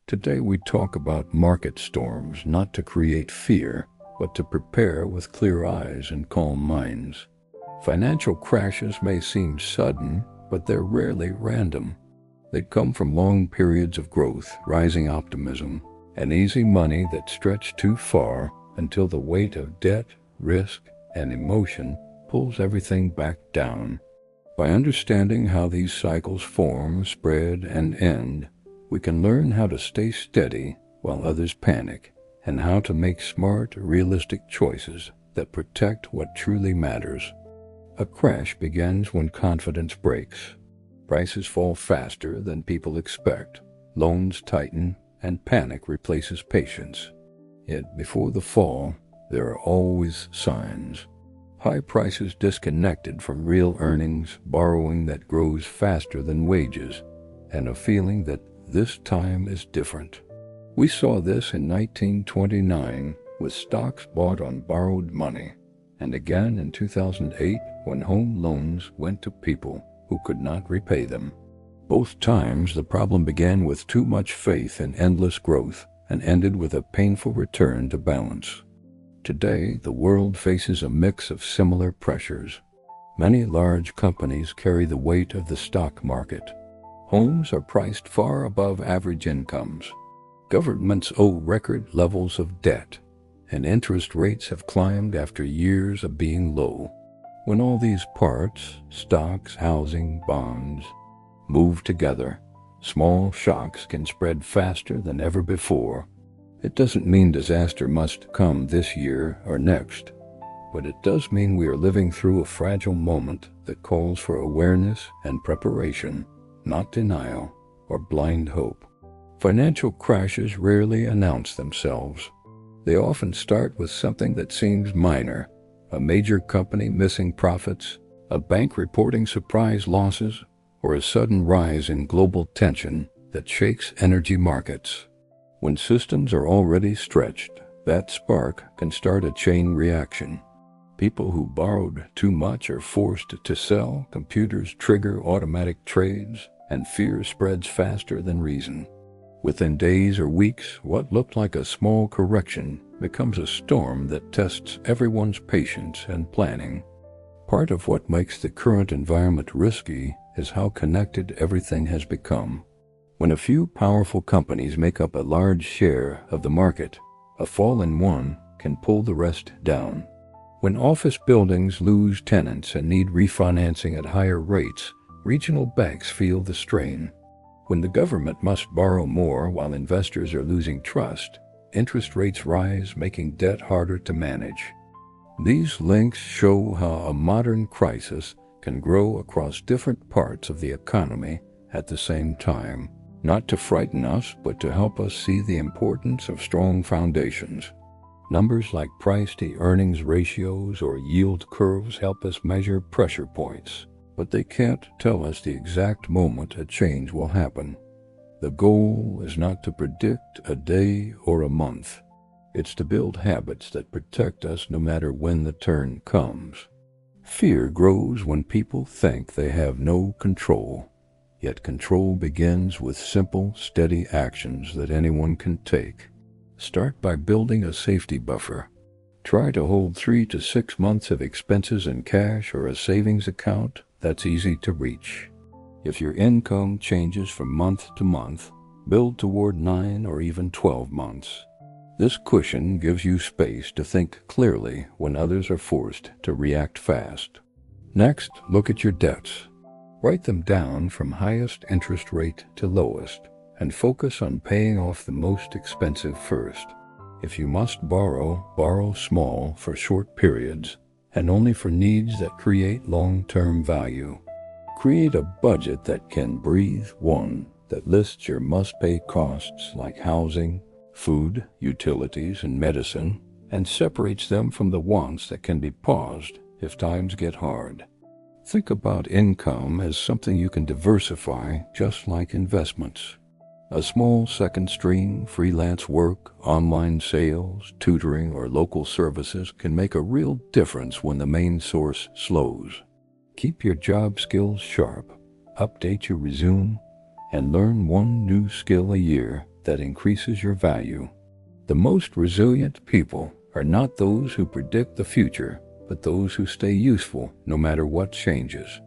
Today we talk about market storms, not to create fear, but to prepare with clear eyes and calm minds. Financial crashes may seem sudden, but they're rarely random. They come from long periods of growth, rising optimism, and easy money that stretch too far until the weight of debt, risk, and emotion pulls everything back down. By understanding how these cycles form, spread, and end, we can learn how to stay steady while others panic, and how to make smart, realistic choices that protect what truly matters. A crash begins when confidence breaks. Prices fall faster than people expect, loans tighten, and panic replaces patience. Yet before the fall, there are always signs. High prices disconnected from real earnings, borrowing that grows faster than wages, and a feeling that this time is different. We saw this in 1929 with stocks bought on borrowed money, and again in 2008 when home loans went to people who could not repay them. Both times the problem began with too much faith in endless growth and ended with a painful return to balance. Today, the world faces a mix of similar pressures. Many large companies carry the weight of the stock market. Homes are priced far above average incomes. Governments owe record levels of debt, and interest rates have climbed after years of being low. When all these parts, stocks, housing, bonds, move together, small shocks can spread faster than ever before. It doesn't mean disaster must come this year or next, but it does mean we are living through a fragile moment that calls for awareness and preparation, not denial or blind hope. Financial crashes rarely announce themselves. They often start with something that seems minor: a major company missing profits, a bank reporting surprise losses, or a sudden rise in global tension that shakes energy markets. When systems are already stretched, that spark can start a chain reaction. People who borrowed too much are forced to sell, computers trigger automatic trades, and fear spreads faster than reason. Within days or weeks, what looked like a small correction becomes a storm that tests everyone's patience and planning. Part of what makes the current environment risky is how connected everything has become. When a few powerful companies make up a large share of the market, a fall in one can pull the rest down. When office buildings lose tenants and need refinancing at higher rates, regional banks feel the strain. When the government must borrow more while investors are losing trust, interest rates rise, making debt harder to manage. These links show how a modern crisis can grow across different parts of the economy at the same time, not to frighten us, but to help us see the importance of strong foundations. Numbers like price-to-earnings ratios or yield curves help us measure pressure points, but they can't tell us the exact moment a change will happen. The goal is not to predict a day or a month. It's to build habits that protect us no matter when the turn comes. Fear grows when people think they have no control, yet control begins with simple, steady actions that anyone can take. Start by building a safety buffer. Try to hold 3 to 6 months of expenses in cash or a savings account that's easy to reach. If your income changes from month to month, build toward 9 or even 12 months. This cushion gives you space to think clearly when others are forced to react fast. Next, look at your debts. Write them down from highest interest rate to lowest, and focus on paying off the most expensive first. If you must borrow, borrow small for short periods, and only for needs that create long-term value. Create a budget that can breathe, one that lists your must-pay costs like housing, food, utilities, and medicine, and separates them from the wants that can be paused if times get hard. Think about income as something you can diversify, just like investments. A small second stream, freelance work, online sales, tutoring, or local services can make a real difference when the main source slows. Keep your job skills sharp, update your resume, and learn one new skill a year that increases your value. The most resilient people are not those who predict the future, but those who stay useful no matter what changes.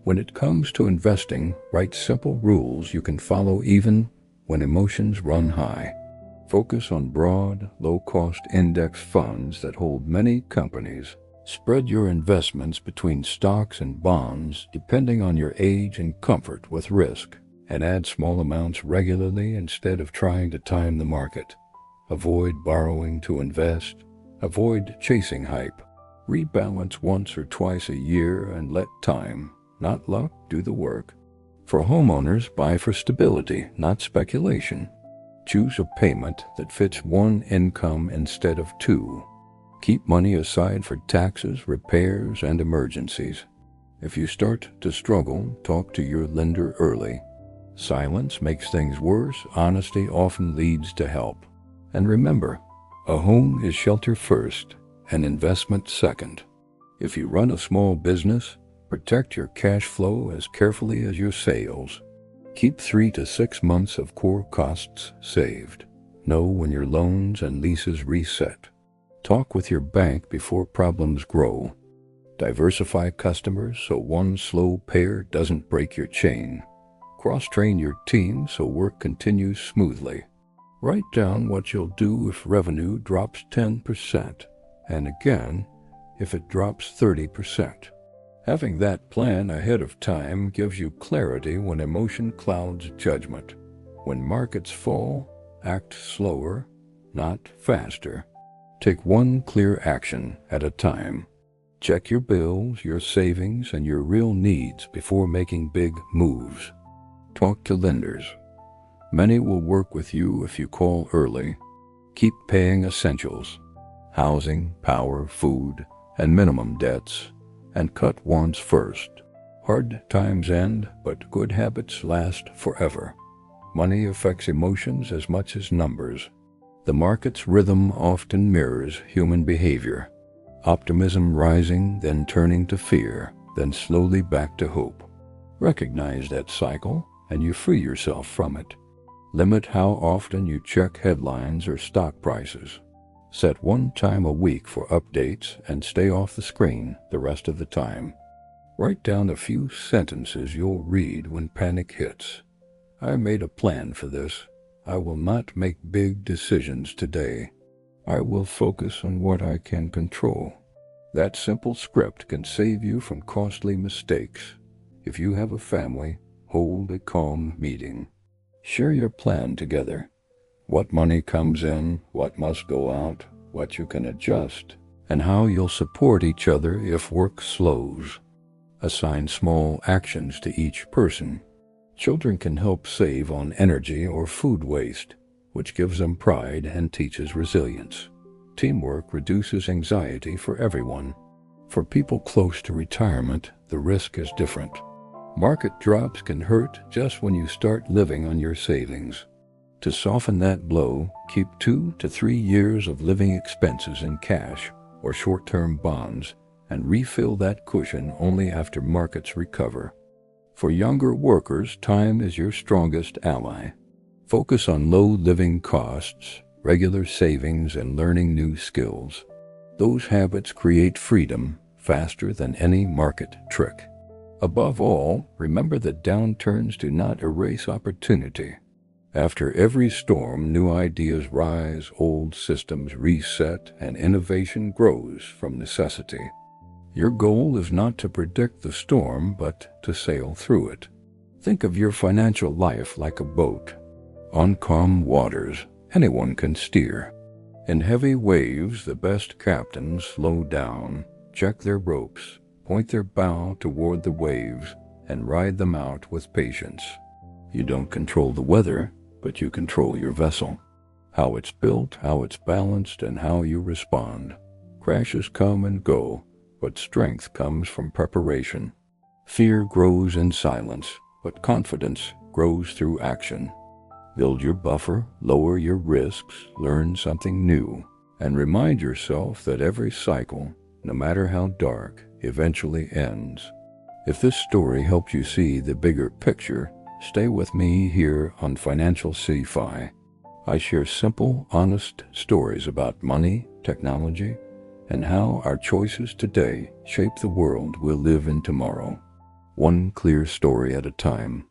When it comes to investing, write simple rules you can follow even when emotions run high. Focus on broad, low-cost index funds that hold many companies. Spread your investments between stocks and bonds depending on your age and comfort with risk, and add small amounts regularly instead of trying to time the market. Avoid borrowing to invest. Avoid chasing hype. Rebalance once or twice a year and let time, not luck, do the work. For homeowners, buy for stability, not speculation. Choose a payment that fits one income instead of two. Keep money aside for taxes, repairs, and emergencies. If you start to struggle, talk to your lender early. Silence makes things worse. Honesty often leads to help. And remember, a home is shelter first, and investment second. If you run a small business, protect your cash flow as carefully as your sales. Keep 3 to 6 months of core costs saved. Know when your loans and leases reset. Talk with your bank before problems grow. Diversify customers so one slow payer doesn't break your chain. Cross-train your team so work continues smoothly. Write down what you'll do if revenue drops 10%, and again, if it drops 30%. Having that plan ahead of time gives you clarity when emotion clouds judgment. When markets fall, act slower, not faster. Take one clear action at a time. Check your bills, your savings, and your real needs before making big moves. Talk to lenders. Many will work with you if you call early. Keep paying essentials, housing, power, food, and minimum debts, and cut wants first. Hard times end, but good habits last forever. Money affects emotions as much as numbers. The market's rhythm often mirrors human behavior. Optimism rising, then turning to fear, then slowly back to hope. Recognize that cycle, and you free yourself from it. Limit how often you check headlines or stock prices. Set one time a week for updates and stay off the screen the rest of the time. Write down a few sentences you'll read when panic hits. I made a plan for this. I will not make big decisions today. I will focus on what I can control. That simple script can save you from costly mistakes. If you have a family, hold a calm meeting. Share your plan together. What money comes in, what must go out, what you can adjust, and how you'll support each other if work slows. Assign small actions to each person. Children can help save on energy or food waste, which gives them pride and teaches resilience. Teamwork reduces anxiety for everyone. For people close to retirement, the risk is different. Market drops can hurt just when you start living on your savings. To soften that blow, keep 2 to 3 years of living expenses in cash or short-term bonds and refill that cushion only after markets recover. For younger workers, time is your strongest ally. Focus on low living costs, regular savings, and learning new skills. Those habits create freedom faster than any market trick. Above all, remember that downturns do not erase opportunity. After every storm, new ideas rise, old systems reset, and innovation grows from necessity. Your goal is not to predict the storm, but to sail through it. Think of your financial life like a boat. On calm waters, anyone can steer. In heavy waves, the best captains slow down, check their ropes, point their bow toward the waves, and ride them out with patience. You don't control the weather, but you control your vessel. How it's built, how it's balanced, and how you respond. Crashes come and go, but strength comes from preparation. Fear grows in silence, but confidence grows through action. Build your buffer, lower your risks, learn something new, and remind yourself that every cycle, no matter how dark, eventually ends. If this story helped you see the bigger picture, stay with me here on Financial Sci-Fi. I share simple, honest stories about money, technology, and how our choices today shape the world we'll live in tomorrow. One clear story at a time.